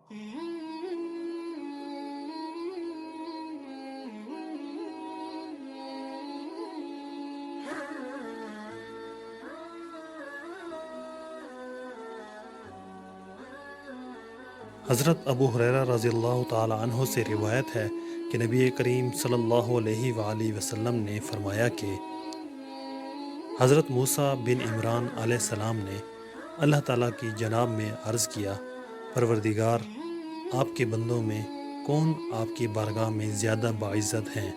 حضرت ابو ہریرہ رضی اللہ تعالی عنہ سے روایت ہے کہ نبی کریم صلی اللہ علیہ وآلہ وسلم نے فرمایا کہ حضرت موسیٰ بن عمران علیہ السلام نے اللہ تعالیٰ کی جناب میں عرض کیا، پروردگار، آپ کے بندوں میں کون آپ کی بارگاہ میں زیادہ باعزت ہیں؟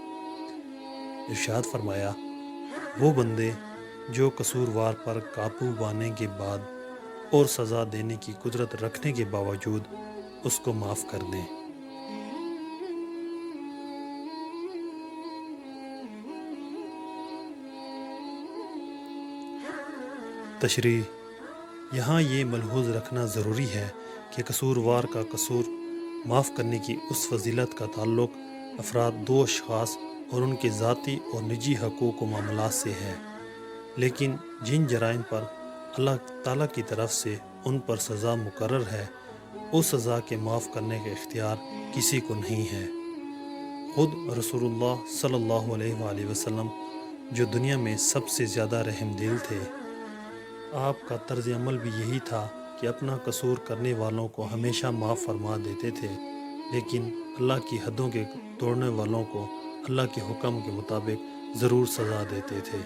ارشاد فرمایا، وہ بندے جو قصوروار پر قابو پانے کے بعد اور سزا دینے کی قدرت رکھنے کے باوجود اس کو معاف کر دیں۔ تشریح: یہاں یہ ملحوظ رکھنا ضروری ہے کہ قصوروار کا قصور معاف کرنے کی اس فضیلت کا تعلق افراد دو اشخاص اور ان کے ذاتی اور نجی حقوق و معاملات سے ہے، لیکن جن جرائم پر اللہ تعالیٰ کی طرف سے ان پر سزا مقرر ہے، اس سزا کے معاف کرنے کا اختیار کسی کو نہیں ہے۔ خود رسول اللہ صلی اللہ علیہ وآلہ وسلم، جو دنیا میں سب سے زیادہ رحم دل تھے، آپ کا طرز عمل بھی یہی تھا کہ اپنا قصور کرنے والوں کو ہمیشہ معاف فرما دیتے تھے، لیکن اللہ کی حدوں کے توڑنے والوں کو اللہ کے حکم کے مطابق ضرور سزا دیتے تھے۔